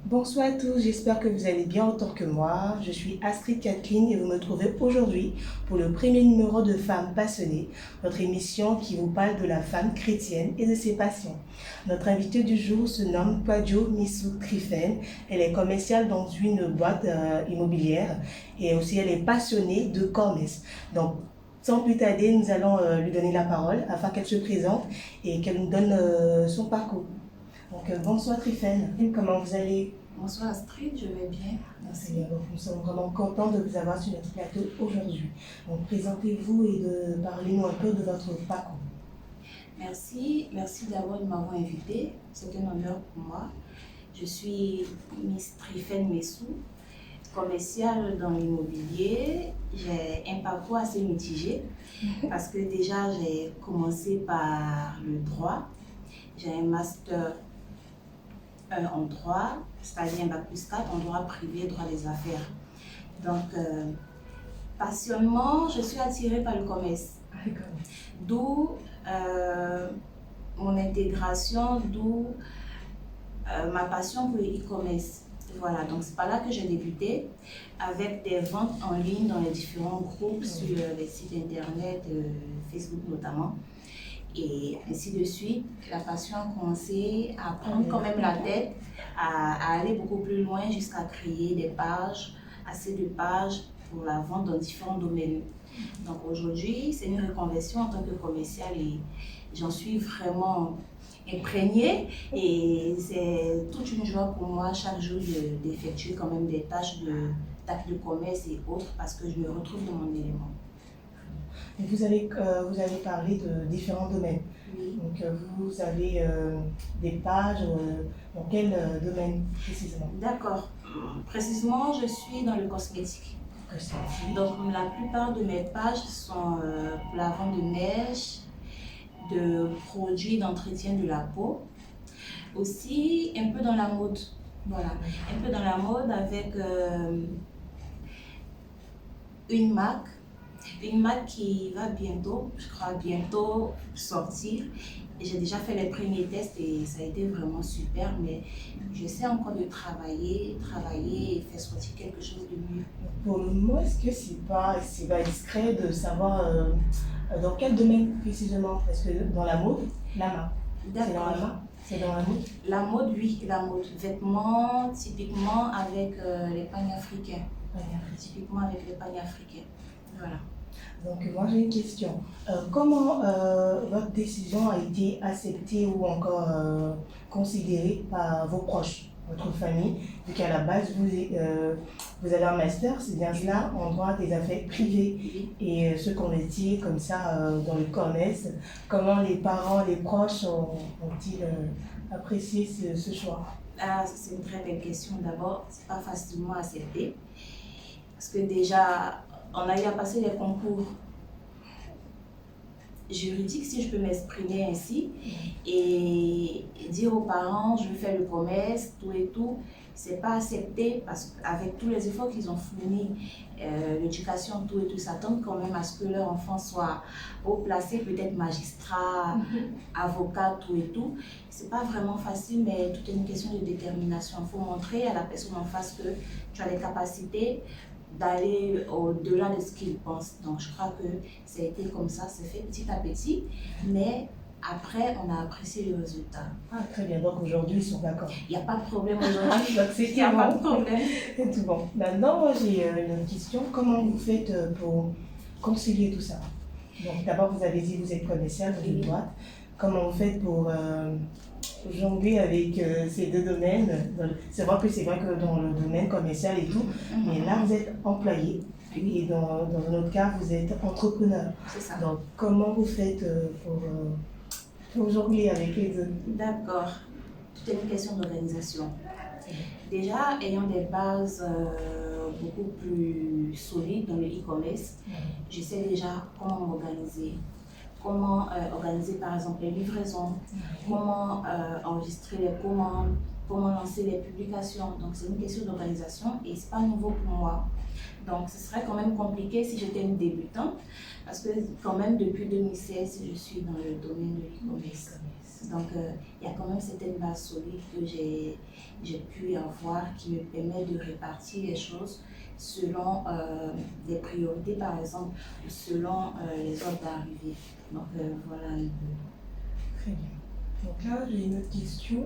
Bonsoir à tous, j'espère que vous allez bien autant que moi. Je suis Astrid Kathleen et vous me trouvez aujourd'hui pour le premier numéro de Femmes passionnées, votre émission qui vous parle de la femme chrétienne et de ses passions. Notre invitée du jour se nomme Kwadjo Missou Trifen. Elle est commerciale dans une boîte immobilière et aussi elle est passionnée de commerce. Donc, sans plus tarder, nous allons lui donner la parole afin qu'elle se présente et qu'elle nous donne son parcours. Donc, bonsoir Trifen, comment vous allez? Bonsoir Astrid, je vais bien. Merci. Donc, nous sommes vraiment contents de vous avoir sur notre plateau aujourd'hui. Donc, présentez-vous et parlez-nous un peu de votre parcours. Merci d'abord de m'avoir invité. C'est un honneur pour moi. Je suis Miss Trifen Messou, commerciale dans l'immobilier. J'ai un parcours assez mitigé parce que déjà j'ai commencé par le droit. J'ai un master en droit, c'est-à-dire un bac+4 en droit privé, droit des affaires. Donc, passionnément, je suis attirée par le commerce. D'où mon intégration, d'où ma passion pour le e-commerce. Voilà, donc c'est par là que j'ai débuté, avec des ventes en ligne dans les différents groupes, sur les sites internet, Facebook notamment. Et ainsi de suite, la passion a commencé à prendre quand même la tête, à aller beaucoup plus loin jusqu'à créer des pages, assez de pages pour la vente dans différents domaines. Donc aujourd'hui, c'est une reconversion en tant que commerciale et j'en suis vraiment imprégnée et c'est toute une joie pour moi chaque jour d'effectuer quand même des tâches d'actes de commerce et autres parce que je me retrouve dans mon élément. Vous avez parlé de différents domaines. Oui. Donc, vous avez des pages dans quel domaine précisément? D'accord. Précisément, je suis dans le cosmétique. Donc, la plupart de mes pages sont pour la vente de neige, de produits d'entretien de la peau. Aussi, un peu dans la mode. Voilà, un peu dans la mode avec une marque qui va bientôt, je crois bientôt sortir. J'ai déjà fait les premiers tests et ça a été vraiment super, mais j'essaie encore de travailler et faire sortir quelque chose de mieux. Pour le moment, est-ce que c'est pas discret de savoir dans quel domaine précisément? Parce que dans la mode, la marque. C'est dans la marque? C'est dans la mode? La mode, oui, la mode. Vêtements, typiquement avec les pagnes africains. Typiquement avec les pagnes africains. Voilà. Donc moi j'ai une question. Comment votre décision a été acceptée ou encore considérée par vos proches, votre famille, vu qu'à la base vous avez un master, c'est bien cela, en droit des affaires privées et se convertir comme ça dans le commerce. Comment les parents, les proches ont-ils apprécié ce choix? Ah, c'est une très belle question. D'abord, c'est pas facilement accepté parce que déjà on a eu à passer les concours juridiques, si je peux m'exprimer ainsi, et dire aux parents, je veux faire le commerce, tout et tout, c'est pas accepté parce qu'avec tous les efforts qu'ils ont fournis, l'éducation, tout et tout, s'attendent quand même à ce que leur enfant soit haut placé, peut-être magistrat, avocat, tout et tout. C'est pas vraiment facile, mais tout est une question de détermination. Il faut montrer à la personne en face que tu as les capacités d'aller au-delà de ce qu'ils pensent. Donc je crois que ça a été comme ça, c'est fait petit à petit, mais après on a apprécié le résultat. Ah très bien, donc aujourd'hui ils sont d'accord. Il n'y a pas de problème aujourd'hui, il n'y a pas de problème. C'est tout bon. Maintenant moi j'ai une question, comment vous faites pour concilier tout ça? Donc d'abord vous avez dit que vous êtes commercial dans une boîte, comment vous faites pour jongler avec ces deux domaines? C'est vrai que dans le domaine commercial et tout, mais là vous êtes employé et dans un autre cas vous êtes entrepreneur. C'est ça. Donc comment vous faites pour jongler avec les deux? D'accord. Tout est une question d'organisation. Déjà, ayant des bases beaucoup plus solides dans le e-commerce, je sais déjà comment m'organiser. Comment organiser par exemple les livraisons, comment enregistrer les commandes, comment lancer les publications. Donc c'est une question d'organisation et ce n'est pas nouveau pour moi. Donc ce serait quand même compliqué si j'étais une débutante parce que quand même depuis 2016 je suis dans le domaine de l'e-commerce. Donc, il y a quand même certaines bases solides que j'ai pu avoir qui me permettent de répartir les choses selon les priorités, par exemple, ou selon les ordres d'arrivée. Donc, voilà un peu. Très bien. Donc là, j'ai une autre question.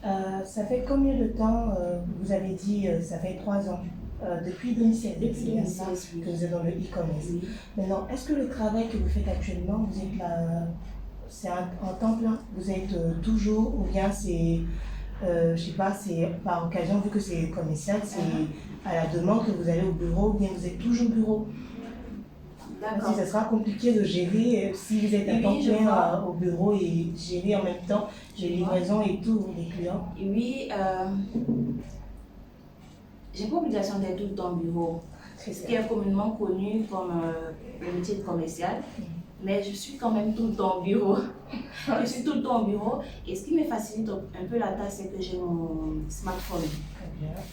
Ça fait combien de temps, vous avez dit, ça fait 3 ans, depuis 2016, c'est bien ça, que vous êtes dans le e-commerce. Oui. Maintenant, est-ce que le travail que vous faites actuellement, vous êtes là, c'est en temps plein? Vous êtes toujours, ou bien c'est, je sais pas, c'est par occasion, vu que c'est commercial, c'est à la demande que vous allez au bureau, ou bien vous êtes toujours au bureau? D'accord. Si ça sera compliqué de gérer, si vous êtes à temps plein au bureau et gérer en même temps les livraisons et tout, les clients. Oui, j'ai pas obligation d'être tout le temps au bureau. C'est ce qui est communément connu comme le métier de commercial. Mais je suis quand même tout le temps au bureau. Je suis tout le temps au bureau. Et ce qui me facilite un peu la tâche, c'est que j'ai mon smartphone.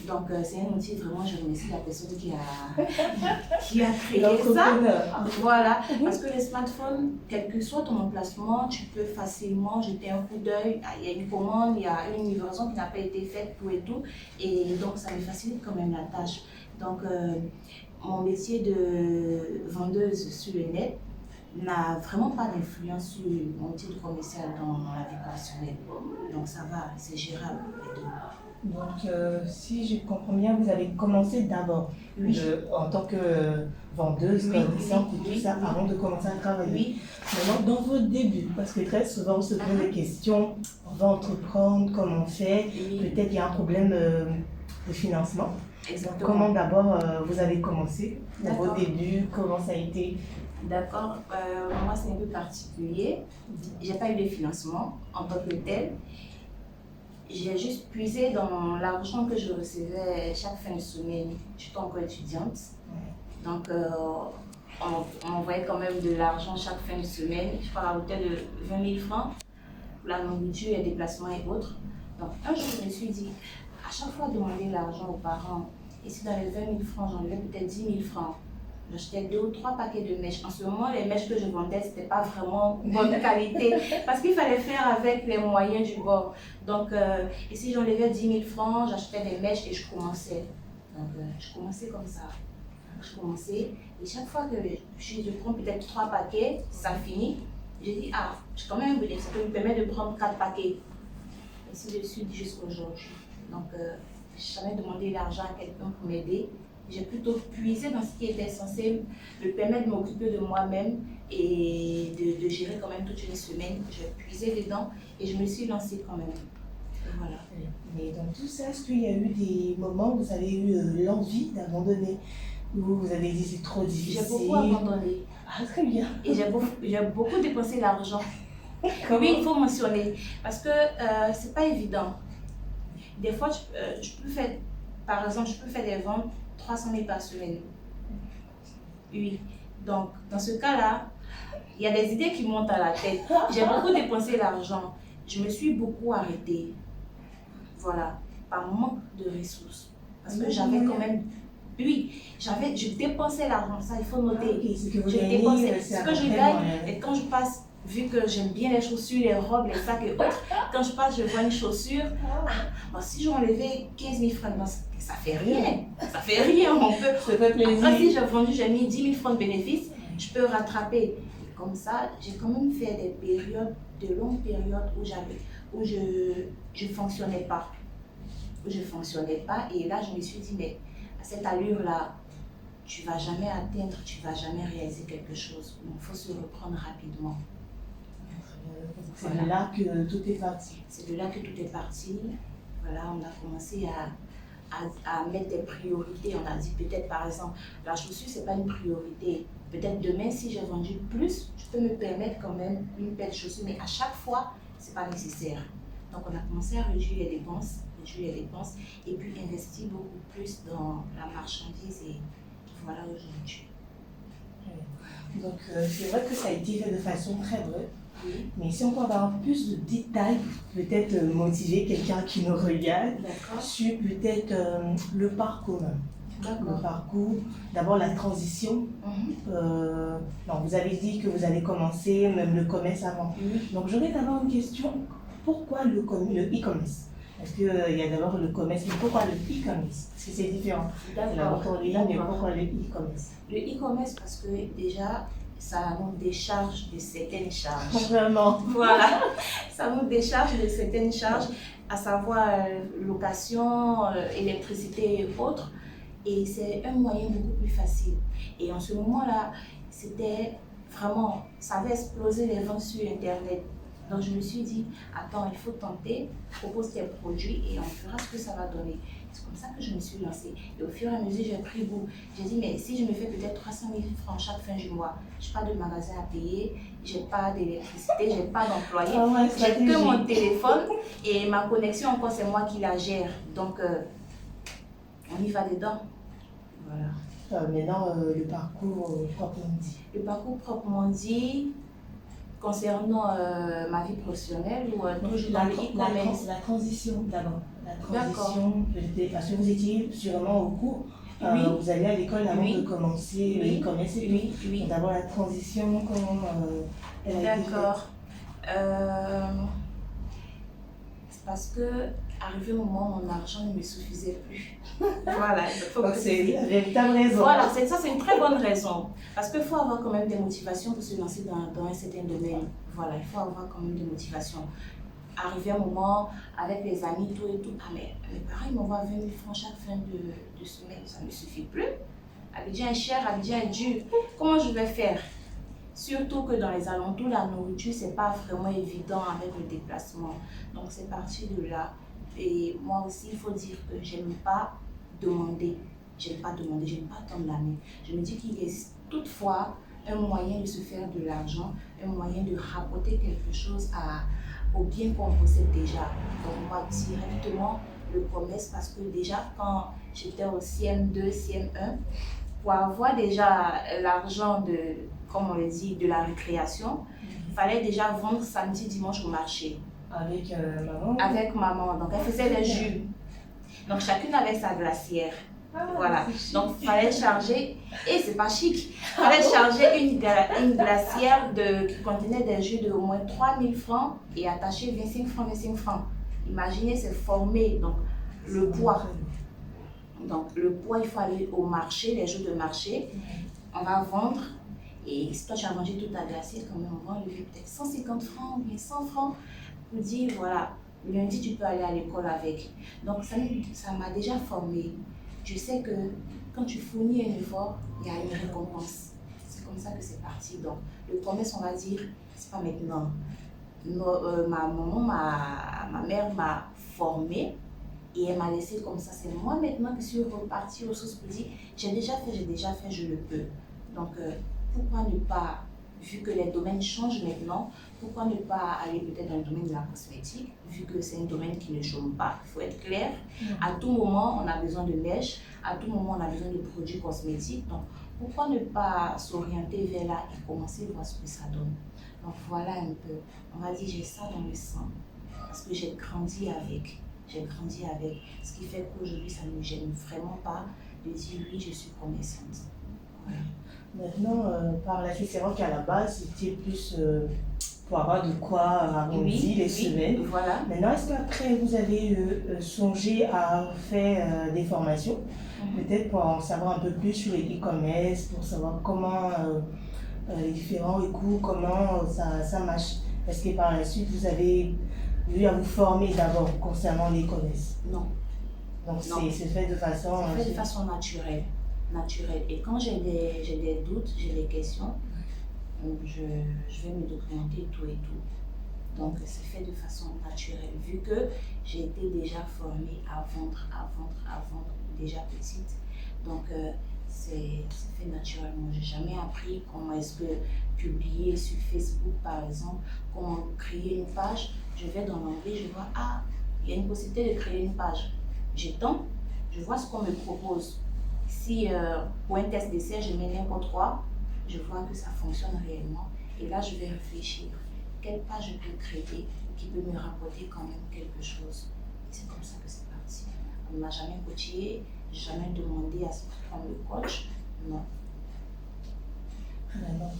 Donc, c'est un outil, vraiment, je remercie la personne qui a créé ça. Voilà. Parce que le smartphone, quel que soit ton emplacement, tu peux facilement jeter un coup d'œil. Il y a une commande, il y a une livraison qui n'a pas été faite, tout et tout. Et donc, ça me facilite quand même la tâche. Donc, mon métier de vendeuse sur le net n'a vraiment pas d'influence sur mon titre commercial dans la vie personnelle. Donc ça va, c'est gérable. Donc si je comprends bien, vous avez commencé d'abord en tant que vendeuse, commerçante et tout ça, avant de commencer à travailler. Oui. Maintenant, dans votre début, parce que très souvent on se pose des questions, on va entreprendre, comment on fait, peut-être il y a un problème de financement. Exactement. Comment d'abord vous avez commencé, dans vos débuts, comment ça a été? D'accord, moi c'est un peu particulier. J'ai pas eu de financement en tant que tel. J'ai juste puisé dans l'argent que je recevais chaque fin de semaine. Je suis encore étudiante. Donc on m'envoyait quand même de l'argent chaque fin de semaine. Je parle à hauteur de 20 000 francs pour la nourriture, les déplacements et autres. Donc un jour je me suis dit, à chaque fois demander l'argent aux parents, et si dans les 20 000 francs j'en avais peut-être 10 000 francs, j'achetais 2 ou 3 paquets de mèches. En ce moment, les mèches que je vendais, ce n'était pas vraiment bonne qualité parce qu'il fallait faire avec les moyens du bord. Donc, et si j'enlevais 10 000 francs, j'achetais des mèches et je commençais. Donc, je commençais comme ça. Je commençais et chaque fois que je prends peut-être 3 paquets, ça finit, je dis, ah, j'ai quand même un bénéfice, ça peut me permettre de prendre 4 paquets. Ainsi de suite jusqu'à aujourd'hui. Donc, je n'ai jamais demandé l'argent à quelqu'un pour m'aider. J'ai plutôt puisé dans ce qui était censé me permettre de m'occuper de moi-même et de gérer quand même toute une semaine. J'ai puisé dedans et je me suis lancée quand même. Et voilà. Mais dans tout ça, est-ce qu'il y a eu des moments où vous avez eu l'envie d'abandonner? Où vous avez dit c'est trop difficile? J'ai beaucoup abandonné. Ah, très bien. Et j'ai beaucoup dépensé l'argent. Oui, il faut mentionner. Parce que c'est pas évident. Des fois, je peux faire, par exemple, je peux faire des ventes 300 000 par semaine. Oui. Donc, dans ce cas-là, il y a des idées qui montent à la tête. J'ai beaucoup dépensé l'argent. Je me suis beaucoup arrêtée. Voilà. Par manque de ressources. Parce que j'avais quand même... Oui, je dépensais l'argent. Ça, il faut noter. Ce que vous je gagnez, dépensais. Ce que je gagne, moyen. et quand je passe, vu que j'aime bien les chaussures, les robes, les sacs et autres, quand je passe, je vois une chaussure. Bon, si j'enlevais 15 000 francs, ça fait rien. Ça fait rien, on peut. Ça fait plaisir. Après, si j'ai vendu, j'ai mis 10 000 francs de bénéfices, je peux rattraper. Comme ça, j'ai quand même fait des périodes, de longues périodes où je ne fonctionnais pas. Où je ne fonctionnais pas. Et là, je me suis dit, mais à cette allure-là, tu ne vas jamais atteindre, tu ne vas jamais réaliser quelque chose. Donc, il faut se reprendre rapidement. C'est de là que tout est parti. C'est de là que tout est parti. Voilà, on a commencé à mettre des priorités. On a dit peut-être par exemple, la chaussure, ce n'est pas une priorité. Peut-être demain, si j'ai vendu plus, je peux me permettre quand même une paire de chaussures. Mais à chaque fois, ce n'est pas nécessaire. Donc on a commencé à réduire les dépenses et puis investir beaucoup plus dans la marchandise. Et voilà aujourd'hui. Donc c'est vrai que ça a été fait de façon très brève. Oui. Mais si on peut avoir plus de détails, peut-être motiver quelqu'un qui nous regarde sur peut-être le parcours. le parcours, d'abord la transition. Donc vous avez dit que vous avez commencé même le commerce avant. Donc j'aurais d'abord une question, pourquoi le e-commerce? Parce qu'il y a d'abord le commerce, mais pourquoi le e-commerce? Si c'est différent. D'accord. Mais pourquoi le e-commerce? Le e-commerce parce que déjà, ça nous décharge de certaines charges. Vraiment. Voilà, ça nous décharge de certaines charges, à savoir location, électricité et autres. Et c'est un moyen beaucoup plus facile. Et en ce moment-là, c'était vraiment, ça avait explosé les ventes sur Internet. Donc je me suis dit, attends, il faut tenter, propose tes produits et on verra ce que ça va donner. C'est comme ça que je me suis lancée. Et au fur et à mesure, j'ai pris goût. J'ai dit, mais si je me fais peut-être 300 000 francs chaque fin du mois, je n'ai pas de magasin à payer, je n'ai pas d'électricité, je n'ai pas d'employé, j'ai que mon téléphone et ma connexion encore, c'est moi qui la gère. Donc, on y va dedans. Voilà. Maintenant, le parcours proprement dit. Le parcours proprement dit, concernant ma vie professionnelle ou toujours dans le e-commerce. La transition d'abord. La transition, parce que vous étiez sûrement au cours, vous allez à l'école avant de commencer le e-commerce. Oui. D'abord la transition, comment elle a été faite? D'accord. C'est parce que, arrivé au moment où mon argent ne me suffisait plus. Voilà, c'est la véritable raison. Voilà, ça c'est une très bonne raison. Parce qu'il faut avoir quand même des motivations pour se lancer dans un certain domaine. Voilà, il faut avoir quand même des motivations. Arrivé un moment, avec les amis, tout et tout, mais mes parents ils m'envoient 20 000 francs chaque fin de semaine, ça ne me suffit plus. Abidjan est cher, Abidjan est dur. Comment je vais faire? Surtout que dans les alentours, la nourriture, c'est pas vraiment évident avec le déplacement. Donc c'est parti de là. Et moi aussi, il faut dire que j'aime pas demander. J'aime pas tendre la main. Je me dis qu'il existe toutefois un moyen de se faire de l'argent, un moyen de rapporter quelque chose au bien qu'on possède déjà. Donc moi, directement, le commerce, parce que déjà, quand j'étais au CM2, CM1, pour avoir déjà l'argent de, comme on le dit, de la récréation, il fallait déjà vendre samedi, dimanche au marché. Avec maman? Avec maman. Donc elle faisait des jus. Donc chacune avait sa glacière. Voilà. Donc il fallait charger, et c'est pas chic, il fallait charger une glacière qui contenait des jus de au moins 3 000 francs et attacher 25 francs. Imaginez, c'est formé. Donc le poids. Donc le poids, il faut aller au marché, les jours de marché. On va vendre. Et si toi tu as mangé toute ta glacière, quand même, on va enlever peut-être 150 francs ou bien 100 francs pour dire voilà, lundi tu peux aller à l'école avec. Donc ça m'a déjà formé. Je sais que quand tu fournis un effort, il y a une récompense. C'est comme ça que c'est parti. Donc le commerce, on va dire, c'est pas maintenant. Ma maman, ma mère m'a formée et elle m'a laissé comme ça. C'est moi maintenant que je suis repartie aux sources pour dire j'ai déjà fait, je le peux. Donc pourquoi ne pas, vu que les domaines changent maintenant, pourquoi ne pas aller peut-être dans le domaine de la cosmétique, vu que c'est un domaine qui ne chôme pas. Il faut être clair. À tout moment, on a besoin de mèches, à tout moment, on a besoin de produits cosmétiques. Donc, pourquoi ne pas s'orienter vers là et commencer à voir ce que ça donne. Donc, voilà un peu. On m'a dit, j'ai ça dans le sang, parce que j'ai grandi avec. Ce qui fait qu'aujourd'hui, ça ne me gêne vraiment pas de dire oui, je suis commerçante. Voilà. Maintenant, par la suite, c'est vrai qu'à la base, c'était plus pour avoir de quoi arrondir les semaines. Voilà. Maintenant, est-ce qu'après, vous avez songé à faire des formations, peut-être pour en savoir un peu plus sur les e-commerce, pour savoir comment les différents coûts, comment ça marche? Est-ce que par la suite, vous avez eu à vous former d'abord concernant les e-commerce? Non. Donc, c'est fait de façon... C'est fait de façon naturelle. Et quand j'ai des doutes, j'ai des questions, je vais me documenter tout et tout. Donc c'est fait de façon naturelle, vu que j'ai été déjà formée à vendre déjà petite. Donc c'est fait naturellement. Je n'ai jamais appris comment est-ce que publier sur Facebook par exemple, comment créer une page. Je vais dans l'onglet, je vois, ah, il y a une possibilité de créer une page. J'étends, je vois ce qu'on me propose. Si pour un test d'essai, je mets n'importe quoi, je vois que ça fonctionne réellement. Et là, je vais réfléchir. Quelle page je peux créer qui peut me rapporter quand même quelque chose. Et c'est comme ça que c'est parti. On ne m'a jamais coaché, jamais demandé à ce que je prenne le coach, non.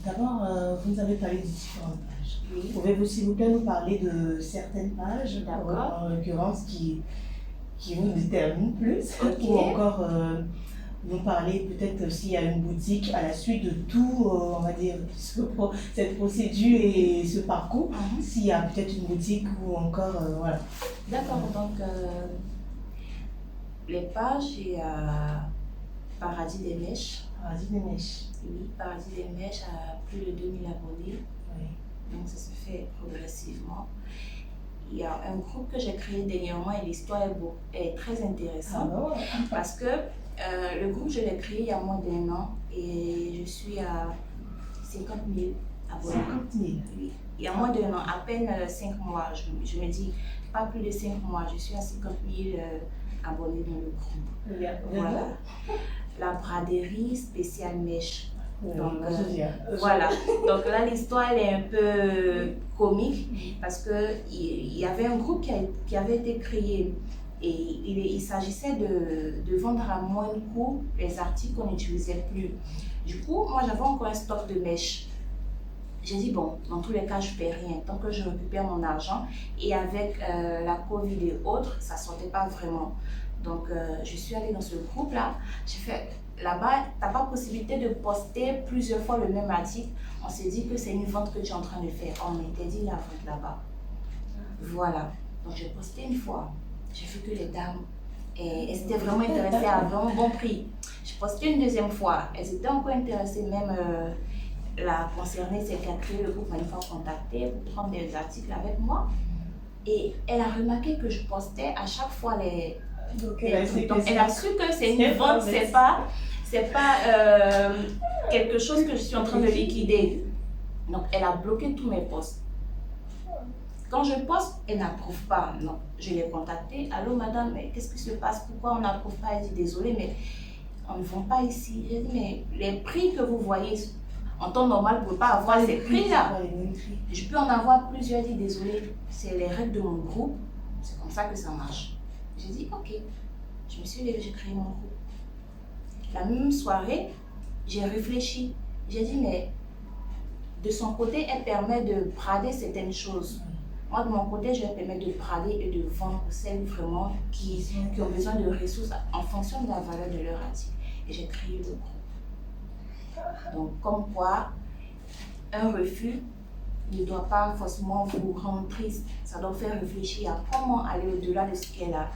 D'abord, vous nous avez parlé de différentes pages. Oui. Pouvez-vous s'il vous plaît nous parler de certaines pages, en l'occurrence, qui vous déterminent plus, ou encore nous parler peut-être s'il y a une boutique à la suite de tout, on va dire, cette procédure et ce parcours, s'il y a peut-être une boutique ou encore, voilà. D'accord, donc les pages, il y a Paradis des Mèches. Paradis des Mèches. Oui, Paradis des Mèches a plus de 2000 abonnés. Oui. Donc ça se fait progressivement. Il y a un groupe que j'ai créé dernièrement et l'histoire est très intéressante. Ah, parce que le groupe, je l'ai créé il y a moins d'1 an et je suis à 50 000 abonnés. 50 000. Oui. Il y a moins d'1 an, à peine 5 mois. Je me dis, pas plus de 5 mois, je suis à 50 000 abonnés dans le groupe. Voilà. La braderie spéciale mèche. Donc, voilà. Donc là, l'histoire elle est un peu comique parce qu'il y avait un groupe qui avait été créé et il s'agissait de vendre à moindre coût les articles qu'on n'utilisait plus. Du coup, moi, j'avais encore un stock de mèches. J'ai dit, bon, dans tous les cas, je ne paie rien tant que je récupère mon argent. Et avec la Covid et autres, ça ne sortait pas vraiment. Donc, je suis allée dans ce groupe-là. J'ai fait, là-bas, tu n'as pas possibilité de poster plusieurs fois le même article. On s'est dit que c'est une vente que tu es en train de faire. On m'interdit la vente là-bas. Voilà. Donc, j'ai posté une fois. J'ai vu que les dames, elles étaient vraiment intéressées à un vraiment bon prix. J'ai posté une deuxième fois. Elles étaient encore intéressées, même la concernée, celle qui a créé le groupe, m'a une fois contactée pour prendre des articles avec moi. Et elle a remarqué que je postais à chaque fois les trucs. Donc, elle a su que c'est une vente, c'est pas quelque chose que je suis en train de liquider. Donc, elle a bloqué tous mes posts. Quand je poste, elle n'approuve pas. Non, je l'ai contactée. Allô, madame, mais qu'est-ce qui se passe? Pourquoi on n'approuve pas? Elle dit, désolée, mais on ne vend pas ici. J'ai dit, mais les prix que vous voyez, en temps normal, vous ne pouvez pas avoir ces prix-là. Je peux en avoir plusieurs. Elle dit, désolée, c'est les règles de mon groupe. C'est comme ça que ça marche. J'ai dit, ok. Je me suis levée, j'ai créé mon groupe. La même soirée, j'ai réfléchi. J'ai dit, mais de son côté, elle permet de brader certaines choses. Moi, de mon côté, je leur permets de brader et de vendre celles vraiment qui ont besoin de ressources en fonction de la valeur de leur article. Et j'ai créé le groupe. Donc, comme quoi, un refus ne doit pas forcément vous rendre triste. Ça doit faire réfléchir à comment aller au-delà de ce qu'elle a.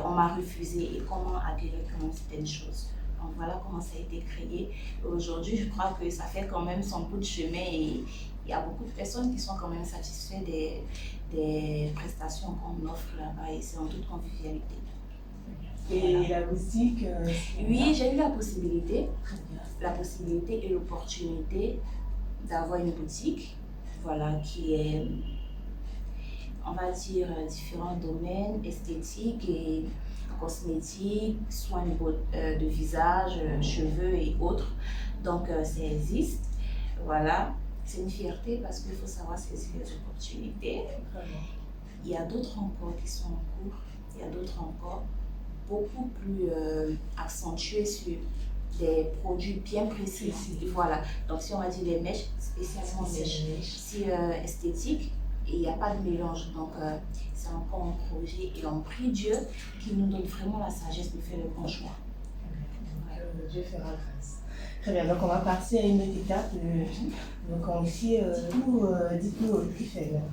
On m'a refusé et comment acquérir quand même certaines choses. Donc voilà comment ça a été créé. Aujourd'hui, je crois que ça fait quand même son bout de chemin et il y a beaucoup de personnes qui sont quand même satisfaites des prestations qu'on offre là-bas et c'est en toute convivialité. Et voilà. La boutique Oui, j'ai eu la possibilité et l'opportunité d'avoir une boutique, voilà, qui est, on va dire, différents domaines, esthétiques et cosmétiques, soins de visage, cheveux et autres. Donc, ça existe. Voilà. C'est une fierté parce qu'il faut savoir saisir les opportunités. Il y a d'autres encore qui sont en cours. Il y a d'autres encore beaucoup plus accentués sur des produits bien précis. Voilà. Donc, si on va dire les mèches, spécialement mèches, si esthétique, et il n'y a pas de mélange. Donc, c'est encore un projet et on prie Dieu qui nous donne vraiment la sagesse de faire le bon choix. Dieu fera grâce. Très bien, donc on va passer à une autre étape. Donc ici, dites-nous,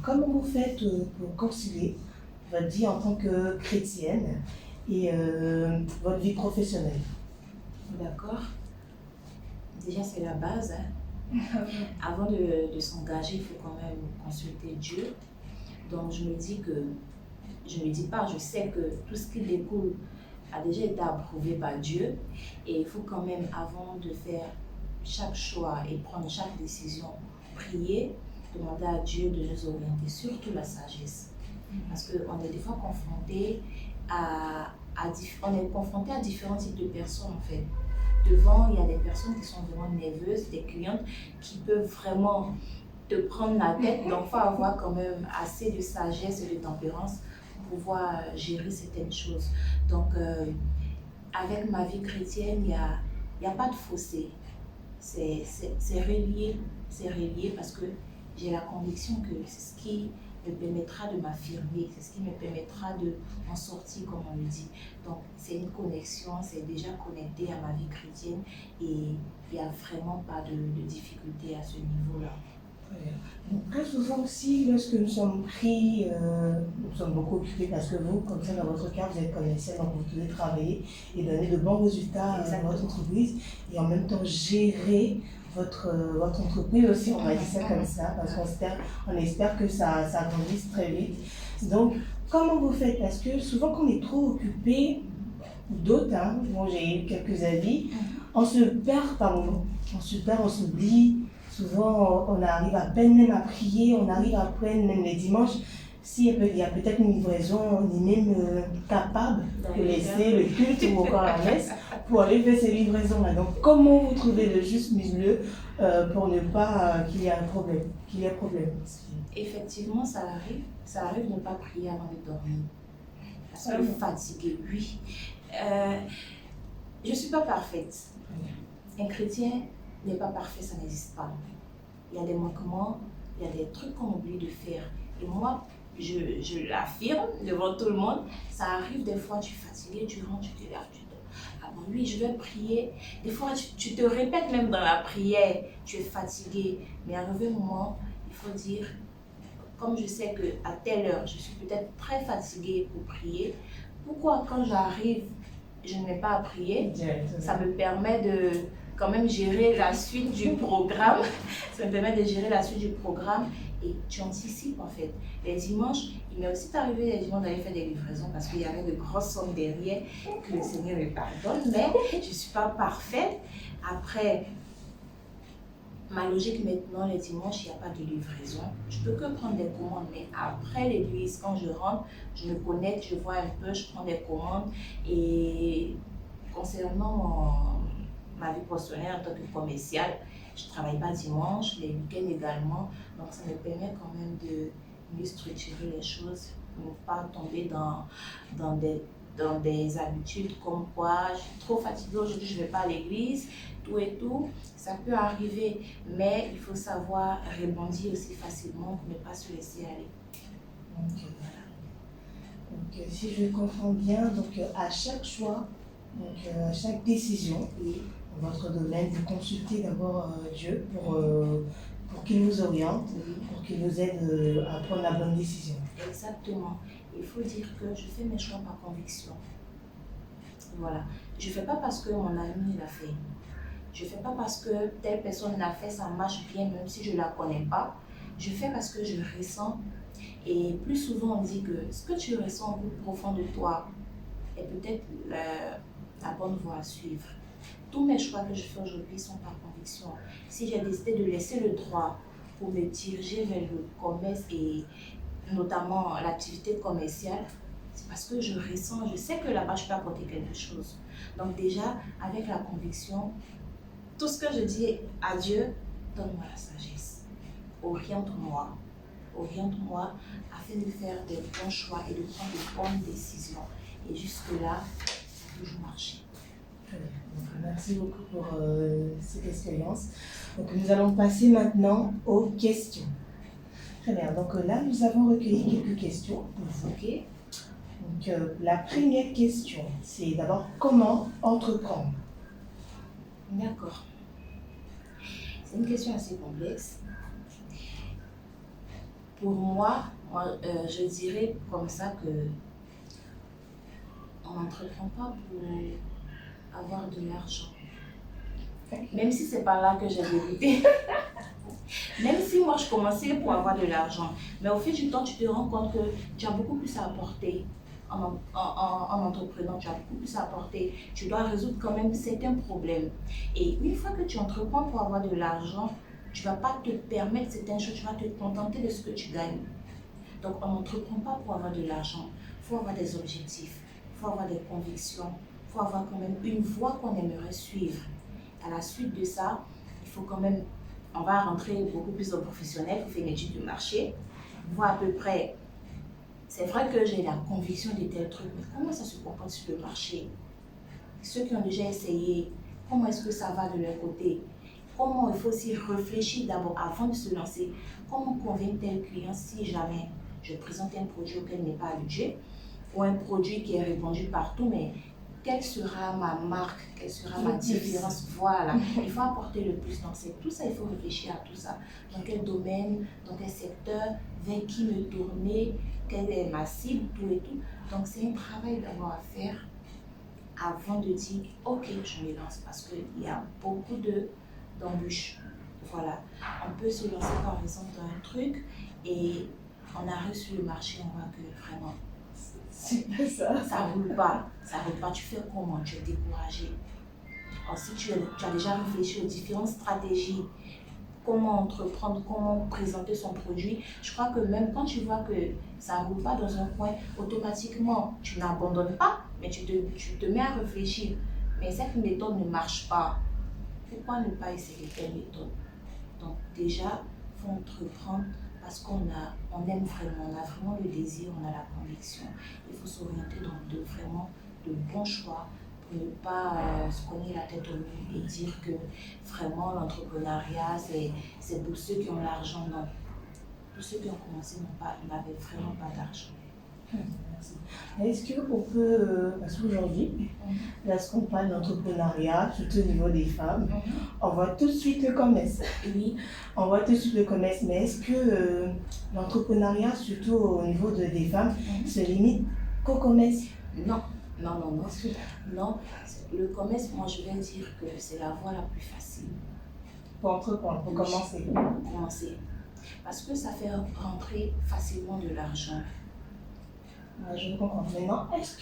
comment vous faites pour concilier votre vie en tant que chrétienne et votre vie professionnelle? D'accord. Déjà, c'est la base. Hein. Avant de s'engager, il faut quand même consulter Dieu. Donc, je sais que tout ce qui découle a déjà été approuvé par Dieu. Et il faut quand même, avant de faire chaque choix et prendre chaque décision, prier, demander à Dieu de nous orienter, surtout la sagesse. Parce qu'on est des fois confronté à différents types de personnes en fait. Devant, il y a des personnes qui sont vraiment nerveuses, des clientes qui peuvent vraiment te prendre la tête. Donc, il faut avoir quand même assez de sagesse et de tempérance pour pouvoir gérer certaines choses. Donc, avec ma vie chrétienne, il y a pas de fossé. C'est relié. C'est relié parce que j'ai la conviction que c'est ce qui me permettra de m'affirmer, c'est ce qui me permettra de m'en sortir, comme on le dit. Donc, c'est une connexion, c'est déjà connecté à ma vie chrétienne et il n'y a vraiment pas de difficulté à ce niveau-là. Donc, très souvent aussi, lorsque nous sommes pris, nous sommes beaucoup occupés parce que vous, comme ça, dans votre cas, vous êtes commercial, donc vous devez travailler et donner de bons résultats dans votre entreprise et en même temps gérer votre entreprise aussi, on va dire ça comme ça, parce qu'on espère que ça grandisse très vite. Donc, comment vous faites? Parce que souvent, quand on est trop occupé, ou d'autres, hein, bon, j'ai eu quelques avis, on se perd par moments, on s'oublie. Souvent, on arrive à peine même à prier, on arrive à peine même les dimanches. S'il y a peut-être une livraison, on est même capable de laisser le culte ou encore la messe pour aller faire ces livraisons-là. Donc, comment vous trouvez le juste milieu pour ne pas qu'il y ait un problème, Effectivement, ça arrive de ne pas prier avant de dormir. Parce que fatigué, oui. Je ne suis pas parfaite. Un chrétien n'est pas parfait, ça n'existe pas. Il y a des manquements, il y a des trucs qu'on oublie de faire. Et moi, je l'affirme devant tout le monde, ça arrive des fois, tu es fatigué, tu rentres, tu te lèves, tu dors. Ah bon, oui, je vais prier. Des fois, tu te répètes même dans la prière, tu es fatigué. Mais arrivé un moment, il faut dire, comme je sais qu'à telle heure, je suis peut-être très fatiguée pour prier, pourquoi quand j'arrive, je ne vais pas à prier? Ça me permet de quand même gérer la suite du programme. Ça me permet de gérer la suite du programme et tu anticipes en fait. Les dimanches, il m'est aussi arrivé les dimanches d'aller faire des livraisons parce qu'il y avait de grosses sommes derrière que le Seigneur me pardonne, mais je ne suis pas parfaite. Après, ma logique maintenant, les dimanches, il n'y a pas de livraison. Je peux que prendre des commandes, mais après l'église, quand je rentre, je me connecte, je vois un peu, je prends des commandes. Et concernant ma vie professionnelle en tant que commerciale, je ne travaille pas dimanche, les week-ends également. Donc ça me permet quand même de mieux structurer les choses, pour ne pas tomber dans des habitudes comme quoi je suis trop fatiguée aujourd'hui, je ne vais pas à l'église, tout et tout. Ça peut arriver, mais il faut savoir rebondir aussi facilement pour ne pas se laisser aller. Okay. Donc, si je comprends bien, donc, à chaque choix, donc, à chaque décision, dans votre domaine, vous consultez d'abord Dieu pour qu'il vous oriente, pour qu'il vous aide à prendre la bonne décision. Exactement. Il faut dire que je fais mes choix par conviction. Voilà. Je ne fais pas parce que mon ami l'a fait. Je ne fais pas parce que telle personne l'a fait, ça marche bien, même si je ne la connais pas. Je fais parce que je ressens. Et plus souvent, on dit que ce que tu ressens au plus profond de toi est peut-être la bonne voie à suivre. Tous mes choix que je fais aujourd'hui sont par conviction. Si j'ai décidé de laisser le droit pour me diriger vers le commerce et notamment l'activité commerciale, c'est parce que je ressens, je sais que là-bas je peux apporter quelque chose. Donc déjà, avec la conviction, tout ce que je dis à Dieu, donne-moi la sagesse, oriente-moi afin de faire des bons choix et de prendre de bonnes décisions. Et jusque-là, ça a toujours marché. Merci beaucoup pour cette expérience. Donc nous allons passer maintenant aux questions. Très bien, donc là nous avons recueilli quelques questions pour vous. Okay. Donc la première question, c'est d'abord comment entreprendre? D'accord. C'est une question assez complexe. Pour moi, je dirais comme ça que on n'entreprend pas pour avoir de l'argent. Même si c'est par là que j'ai débuté. Même si moi je commençais pour avoir de l'argent. Mais au fil du temps, tu te rends compte que tu as beaucoup plus à apporter en entreprenant. Tu as beaucoup plus à apporter. Tu dois résoudre quand même certains problèmes. Et une fois que tu entreprends pour avoir de l'argent, tu ne vas pas te permettre certaines choses. Tu vas te contenter de ce que tu gagnes. Donc on n'entreprend pas pour avoir de l'argent. Il faut avoir des objectifs. Il faut avoir des convictions. Il faut avoir quand même une voie qu'on aimerait suivre. À la suite de ça, il faut quand même, on va rentrer beaucoup plus dans le professionnel, il faut faire une étude de marché, voir à peu près, c'est vrai que j'ai la conviction de tel truc, mais comment ça se comporte sur le marché? ceux qui ont déjà essayé, comment est-ce que ça va de leur côté? Comment il faut aussi réfléchir d'abord avant de se lancer. Comment convaincre tel client si jamais je présente un produit auquel il n'est pas habitué ou un produit qui est répandu partout, mais quelle sera ma marque, quelle sera ma différence? Voilà, il faut apporter le plus. Donc, c'est tout ça, il faut réfléchir à tout ça. Dans quel domaine, dans quel secteur, vers qui me tourner, quelle est ma cible, tout et tout. Donc, c'est un travail d'abord à faire avant de dire, ok, je me lance, parce qu'il y a beaucoup d'embûches. Voilà, on peut se lancer par exemple dans un truc et on arrive sur le marché, on voit que vraiment, ça roule pas, tu fais comment? Tu es découragé. Alors, si tu as déjà réfléchi aux différentes stratégies, comment entreprendre, comment présenter son produit, je crois que même quand tu vois que ça ne roule pas dans un coin, automatiquement, tu n'abandonnes pas, mais tu te mets à réfléchir. Mais cette méthode ne marche pas. Pourquoi ne pas essayer telle méthode? Donc déjà, il faut entreprendre parce qu'on aime vraiment, on a vraiment le désir, on a la conviction. Il faut s'orienter dans vraiment de bons choix pour ne pas se cogner la tête au mur et dire que vraiment l'entrepreneuriat, c'est pour ceux qui ont l'argent. Non. Pour ceux qui ont commencé n'avaient vraiment pas d'argent. Merci. Est-ce qu'on peut, parce qu'aujourd'hui, lorsqu'on parle d'entrepreneuriat, surtout au niveau des femmes, on voit tout de suite le commerce. Oui. On voit tout de suite le commerce, mais est-ce que l'entrepreneuriat, surtout au niveau des femmes, se limite qu'au commerce? Non. Non, le commerce, moi je vais dire que c'est la voie la plus facile. Pour entreprendre, pour commencer. Pour commencer. Parce que ça fait rentrer facilement de l'argent. Je comprends. Maintenant, est-ce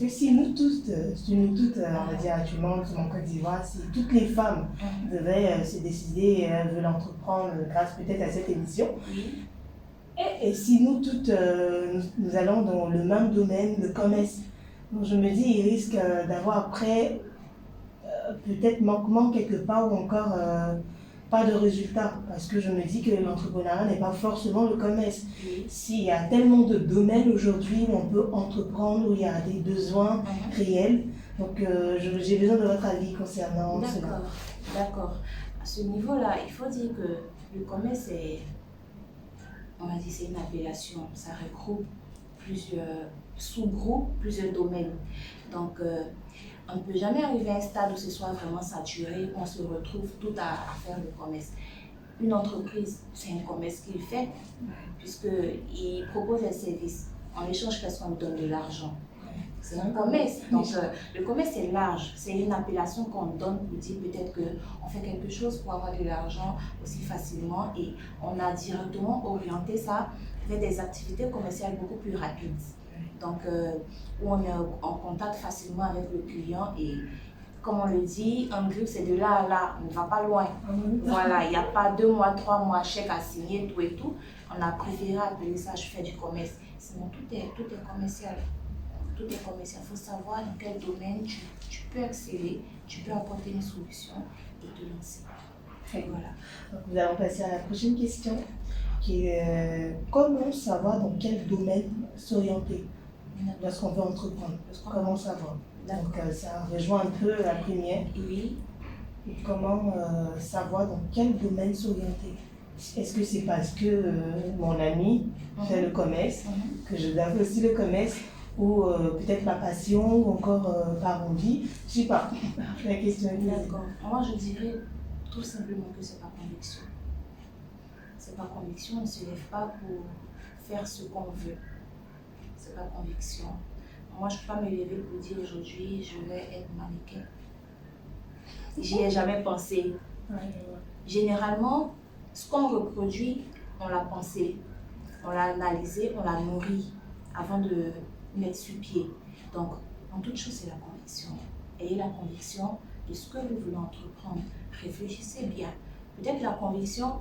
que si nous toutes, on va dire actuellement sur mon Côte d'Ivoire, si toutes les femmes devaient se décider, veulent entreprendre grâce peut-être à cette émission, et si nous toutes, nous allons dans le même domaine, le commerce, donc je me dis, il risque d'avoir après peut-être manquement quelque part ou encore pas de résultat, parce que je me dis que l'entrepreneuriat n'est pas forcément le commerce. S'il y a tellement de domaines aujourd'hui où on peut entreprendre, où il y a des besoins réels, donc j'ai besoin de votre avis concernant cela. D'accord. À ce niveau-là, il faut dire que le commerce on va dire, c'est une appellation, ça regroupe plusieurs sous-groupes, plusieurs domaines. Donc, on ne peut jamais arriver à un stade où ce soit vraiment saturé, où on se retrouve tout à faire le commerce. Une entreprise, c'est un commerce qu'il fait, puisqu'il propose un service. En échange, qu'est-ce qu'on donne? De l'argent. C'est un commerce. Donc, le commerce est large. C'est une appellation qu'on donne pour dire peut-être qu'on fait quelque chose pour avoir de l'argent aussi facilement et on a directement orienté ça vers des activités commerciales beaucoup plus rapides. Donc, où on est en contact facilement avec le client et comme on le dit, un grip c'est de là à là, on ne va pas loin. Voilà, il n'y a pas 2 mois, 3 mois, chèque à signer, tout et tout. On a préféré appeler ça je fais du commerce. Sinon, tout est commercial. Tout est commercial. Il faut savoir dans quel domaine tu peux exceller, tu peux apporter une solution et te lancer. Voilà. Donc, nous allons passer à la prochaine question qui est comment savoir dans quel domaine s'orienter lorsqu'on veut entreprendre? Comment savoir? Donc ça rejoint un peu la première. Oui. Et comment savoir dans quel domaine s'orienter? Est-ce que c'est parce que mon ami fait le commerce, que je dois aussi le commerce, ou peut-être ma passion, ou encore par envie? Je ne sais pas. La question est d'accord. Moi, je dirais tout simplement que c'est pas conviction. C'est pas conviction, on ne se lève pas pour faire ce qu'on veut. C'est pas conviction. Moi, je ne peux pas me lever pour dire aujourd'hui, je vais être mannequin. J'y ai jamais pensé. Généralement, ce qu'on reproduit, on l'a pensé, on l'a analysé, on l'a nourri avant de mettre sur pied. Donc, en toute chose, c'est la conviction. Ayez la conviction de ce que vous voulez entreprendre. Réfléchissez bien. Peut-être que la conviction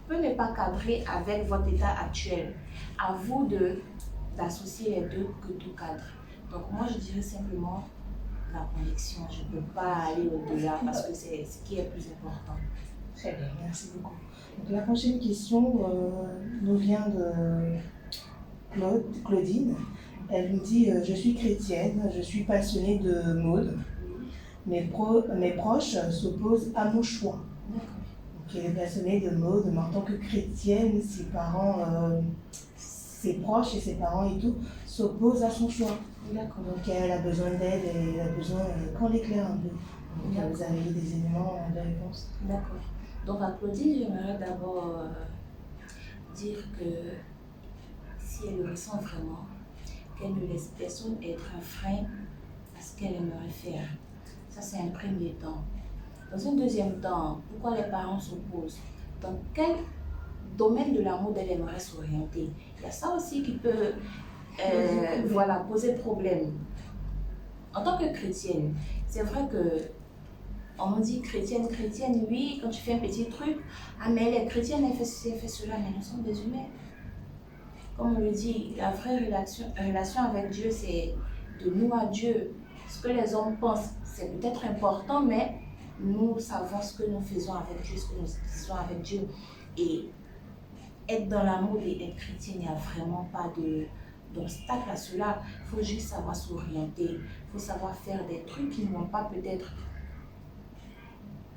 peut ne pas cadrer avec votre état actuel. À vous d'associer les deux pour que tout cadre. Donc moi, je dirais simplement la conviction. Je ne peux pas aller au-delà parce que c'est ce qui est plus important. Très bien, merci beaucoup. Donc, la prochaine question nous vient de Claudine. Elle nous dit « Je suis chrétienne, je suis passionnée de mode. mes proches s'opposent à mon choix. Donc, elle est passionnée de mode, mais en tant que chrétienne, ses parents, ses proches et ses parents et tout s'opposent à son choix. Donc elle a besoin d'aide, elle a besoin qu'on l'éclaire un peu. Donc vous avez des éléments de réponse. D'accord. Donc à Claudine, j'aimerais d'abord dire que si elle le ressent vraiment, qu'elle ne laisse personne être un frein à ce qu'elle aimerait faire. Ça, c'est un premier temps. Dans un deuxième temps, pourquoi les parents s'opposent? Dans quel domaine de l'amour elle aimerait s'orienter? Il y a ça aussi qui peut poser problème. En tant que chrétienne, c'est vrai que on me dit chrétienne, oui, quand tu fais un petit truc, ah mais elle est chrétienne, elle fait ceci, elle fait cela, mais nous sommes des humains. Comme on le dit, la vraie relation avec Dieu, c'est de nous à Dieu. Ce que les hommes pensent, c'est peut-être important, mais nous savons ce que nous faisons avec Dieu, ce que nous disons avec Dieu. Et être dans l'amour et être chrétien, il n'y a vraiment pas d'obstacle à cela. Il faut juste savoir s'orienter. Il faut savoir faire des trucs qui ne vont pas peut-être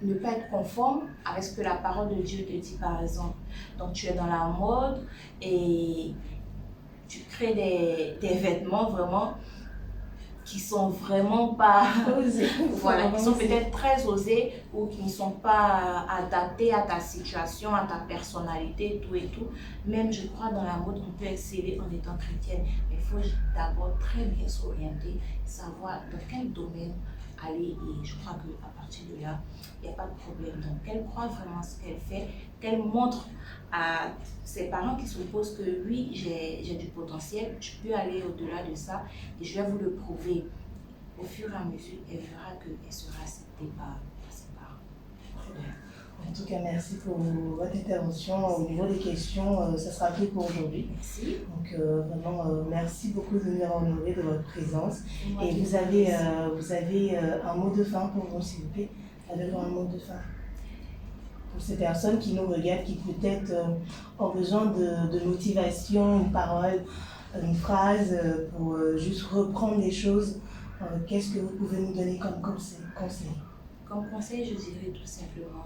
ne pas être conforme avec ce que la parole de Dieu te dit, par exemple. Donc tu es dans la mode et tu crées des vêtements vraiment qui sont vraiment pas osés. Voilà, qui sont peut-être très osés ou qui ne sont pas adaptés à ta situation, à ta personnalité, tout et tout. Même, je crois, dans la mode, on peut exceller en étant chrétienne. Mais il faut d'abord très bien s'orienter, savoir dans quel domaine aller. Et je crois qu'à partir de là, il n'y a pas de problème. Donc, qu'elle croit vraiment ce qu'elle fait, qu'elle montre à ses parents qui s'opposent que oui, j'ai du potentiel, je peux aller au-delà de ça et je vais vous le prouver. Au fur et à mesure, elle verra qu'elle sera acceptée par ses parents. En tout cas, merci pour votre intervention. Au niveau des questions, ça sera tout pour aujourd'hui. Merci. Donc, vraiment, merci beaucoup de nous avoir honoré de votre présence. Et vous avez un mot de fin pour nous, s'il vous plaît. Avez-vous un mot de fin pour ces personnes qui nous regardent, qui peut-être ont besoin de motivation, une parole, une phrase pour juste reprendre les choses? Qu'est-ce que vous pouvez nous donner comme conseil? Comme conseil, je dirais tout simplement,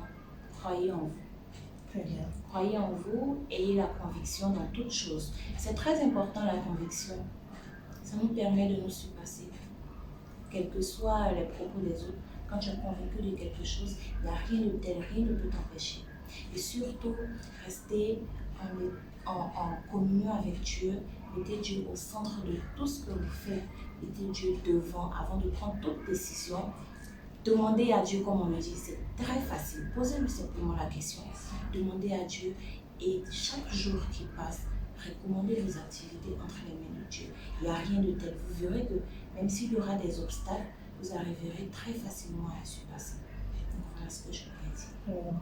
croyez en vous. Très bien. Croyez en vous, ayez la conviction dans toute chose. C'est très important la conviction. Ça nous permet de nous surpasser. Quels que soient les propos des autres, quand tu es convaincu de quelque chose, il n'y a rien de tel, rien ne peut t'empêcher. Et surtout, restez en communion avec Dieu. Mettez Dieu au centre de tout ce que vous faites. Mettez Dieu devant avant de prendre toute décision. Demandez à Dieu, comme on le dit, c'est très facile. Posez-lui simplement la question. Demandez à Dieu et chaque jour qui passe, recommandez vos activités entre les mains de Dieu. Il n'y a rien de tel. Vous verrez que même s'il y aura des obstacles, vous arriverez très facilement à les surpasser. Donc voilà ce que je pourrais dire.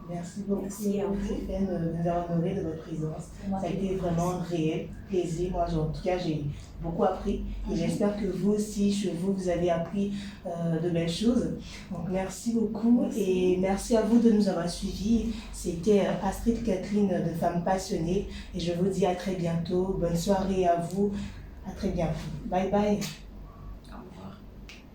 Merci beaucoup. Merci à vous. Stéphane, de nous avoir honoré de votre présence. Ça a été vraiment un réel plaisir. Moi, en tout cas, j'ai beaucoup appris. Et j'espère que vous aussi, chez vous, vous avez appris de belles choses. Donc, merci beaucoup. Merci. Et merci à vous de nous avoir suivis. C'était Astrid Catherine de Femmes Passionnées. Et je vous dis à très bientôt. Bonne soirée à vous. À très bientôt. Bye bye.